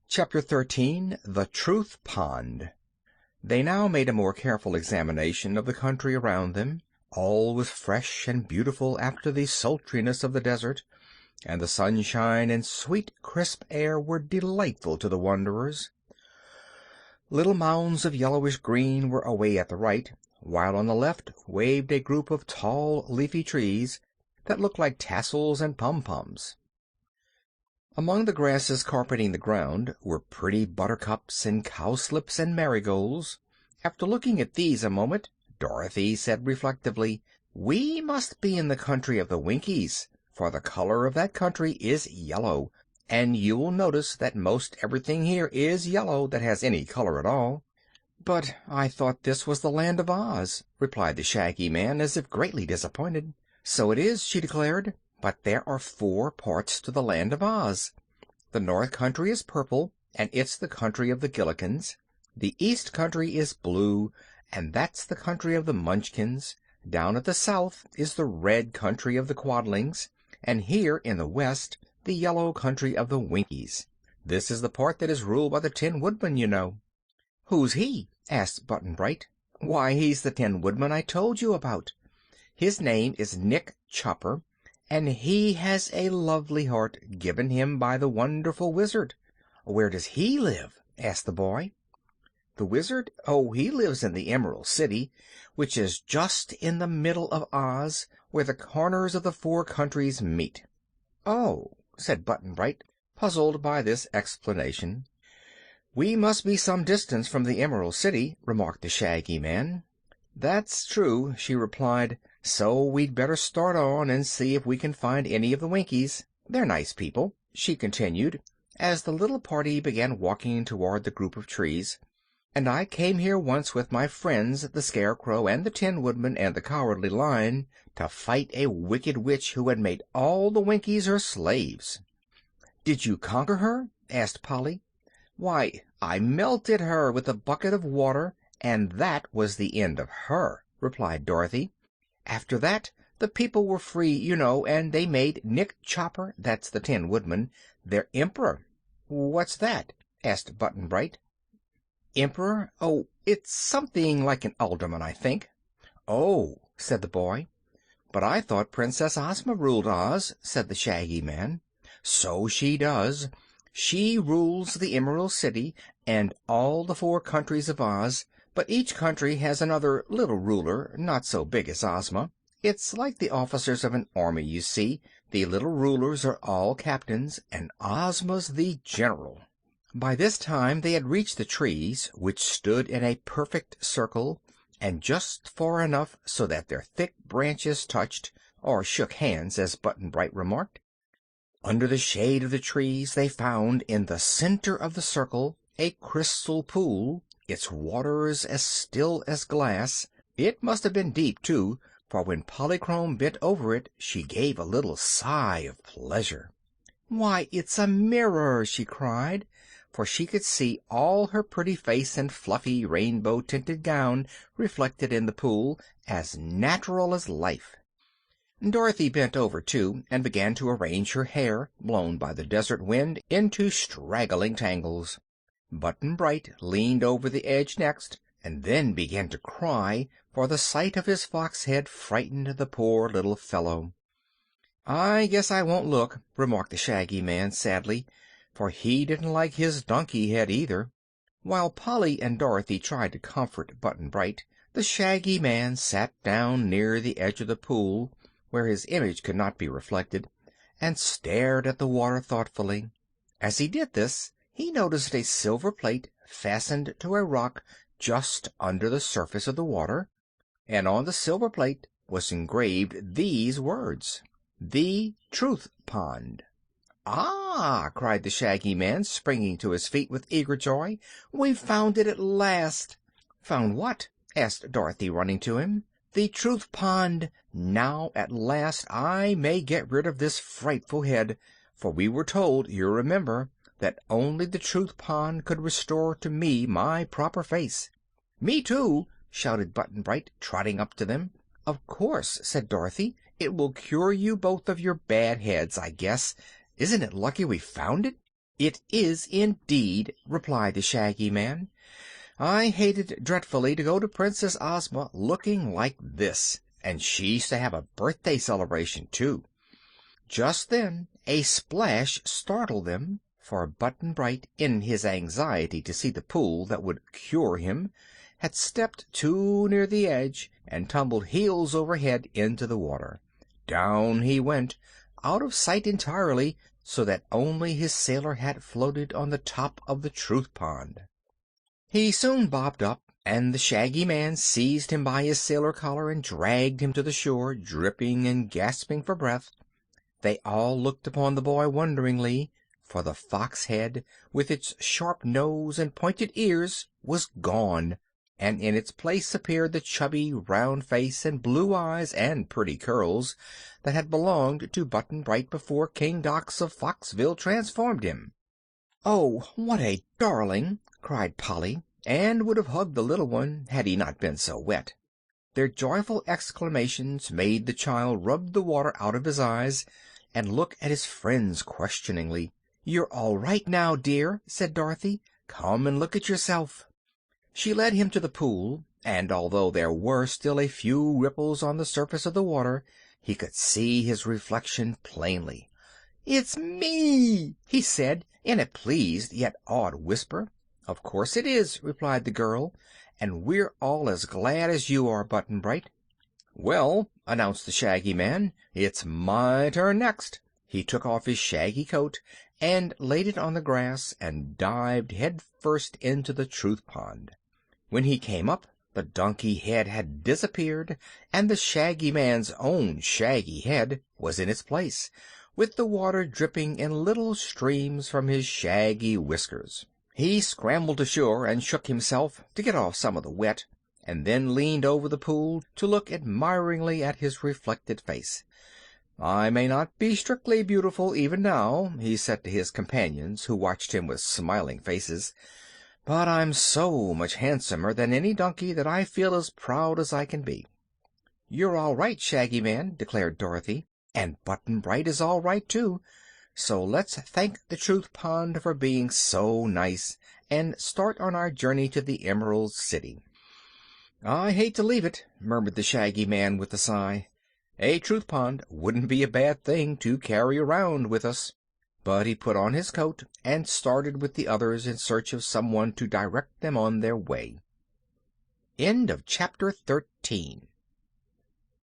Chapter 13 The Truth Pond. They now made a more careful examination of the country around them. All was fresh and beautiful after the sultriness of the desert, and the sunshine and sweet, crisp air were delightful to the wanderers. Little mounds of yellowish green were away at the right, while on the left waved a group of tall, leafy trees that looked like tassels and pom-poms. Among the grasses carpeting the ground were pretty buttercups and cowslips and marigolds. After looking at these a moment, Dorothy said reflectively, "We must be in the country of the Winkies, for the color of that country is yellow, and you will notice that most everything here is yellow that has any color at all." "But I thought this was the Land of Oz," replied the Shaggy Man, as if greatly disappointed. "So it is," she declared, "but there are 4 parts to the Land of Oz. The North Country is purple, and it's the country of the Gillikins. The East Country is blue, and that's the country of the Munchkins. Down at the South is the Red Country of the Quadlings, and here in the West the Yellow Country of the Winkies. This is the part that is ruled by the Tin Woodman, you know." "Who's he?" asked Button-Bright. "Why, he's the Tin Woodman I told you about. His name is Nick Chopper, and he has a lovely heart given him by the wonderful Wizard." "Where does he live?" asked the boy. "The Wizard? Oh, he lives in the Emerald City, which is just in the middle of Oz, where the corners of the 4 countries meet." "Oh," said Button-Bright, puzzled by this explanation. "We must be some distance from the Emerald City," remarked the Shaggy Man. "That's true," she replied, "so we'd better start on and see if we can find any of the Winkies. They're nice people," she continued, as the little party began walking toward the group of trees, "and I came here once with my friends the Scarecrow and the Tin Woodman and the Cowardly Lion to fight a wicked witch who had made all the Winkies her slaves." "Did you conquer her?" asked Polly. "Why, I melted her with a bucket of water, and that was the end of her," replied Dorothy. "After that the people were free, you know, and they made Nick Chopper, that's the Tin Woodman, their Emperor." "What's that?" asked Button-Bright. "Emperor? Oh, it's something like an alderman, I think." "Oh," said the boy. "But I thought Princess Ozma ruled Oz," said the Shaggy Man. "So she does. She rules the Emerald City and all the 4 countries of Oz, but each country has another little ruler, not so big as Ozma. It's like the officers of an army, you see. The little rulers are all captains, and Ozma's the general." By this time they had reached the trees, which stood in a perfect circle, and just far enough so that their thick branches touched, or shook hands, as Button-Bright remarked. Under the shade of the trees they found, in the center of the circle, a crystal pool, its waters as still as glass. It must have been deep, too, for when Polychrome bent over it she gave a little sigh of pleasure. "Why, it's a mirror!" she cried, for she could see all her pretty face and fluffy rainbow-tinted gown reflected in the pool, as natural as life. Dorothy bent over, too, and began to arrange her hair, blown by the desert wind into straggling tangles. Button-Bright leaned over the edge next, and then began to cry, for the sight of his fox head frightened the poor little fellow. "I guess I won't look," remarked the Shaggy Man sadly, for he didn't like his donkey head either. While Polly and Dorothy tried to comfort Button-Bright, the Shaggy Man sat down near the edge of the pool, where his image could not be reflected, and stared at the water thoughtfully. As he did this he noticed a silver plate fastened to a rock just under the surface of the water, and on the silver plate was engraved these words: "The Truth Pond." "Ah!" cried the Shaggy Man, springing to his feet with eager joy. "We've found it at last." "Found what?" asked Dorothy, running to him. "The Truth Pond. Now at last I may get rid of this frightful head, for we were told, you remember, that only the Truth Pond could restore to me my proper face." "Me too!" shouted Button-Bright, trotting up to them. "Of course," said Dorothy. "It will cure you both of your bad heads, I guess. Isn't it lucky we found it?" "It is indeed," replied the Shaggy Man. "I hated dreadfully to go to Princess Ozma looking like this, and she's to have a birthday celebration, too." Just then a splash startled them, for Button Bright, in his anxiety to see the pool that would cure him, had stepped too near the edge and tumbled heels over head into the water. Down he went, out of sight entirely, so that only his sailor hat floated on the top of the Truth Pond. He soon bobbed up, and the Shaggy Man seized him by his sailor collar and dragged him to the shore, dripping and gasping for breath. They all looked upon the boy wonderingly, for the fox head, with its sharp nose and pointed ears, was gone, and in its place appeared the chubby, round face and blue eyes and pretty curls that had belonged to Button Bright before King Dox of Foxville transformed him. "Oh, what a darling!" cried Polly, and would have hugged the little one had he not been so wet. Their joyful exclamations made the child rub the water out of his eyes and look at his friends questioningly. "You're all right now, dear," said Dorothy. "Come and look at yourself." She led him to the pool, and although there were still a few ripples on the surface of the water, he could see his reflection plainly. "It's me!" he said, in a pleased yet awed whisper. "Of course it is," replied the girl, "and we're all as glad as you are, Button Bright." "Well," announced the Shaggy Man, "it's my turn next." He took off his shaggy coat and laid it on the grass and dived head first into the Truth Pond. When he came up, the donkey head had disappeared, and the Shaggy Man's own shaggy head was in its place, with the water dripping in little streams from his shaggy whiskers. He scrambled to shore and shook himself to get off some of the wet, and then leaned over the pool to look admiringly at his reflected face. "I may not be strictly beautiful even now," he said to his companions, who watched him with smiling faces, "but I'm so much handsomer than any donkey that I feel as proud as I can be." "You're all right, Shaggy Man," declared Dorothy, "and Button Bright is all right, too. So let's thank the Truth Pond for being so nice, and start on our journey to the Emerald City." "I hate to leave it," murmured the Shaggy Man with a sigh. "A Truth Pond wouldn't be a bad thing to carry around with us." But he put on his coat and started with the others in search of someone to direct them on their way. Chapter 13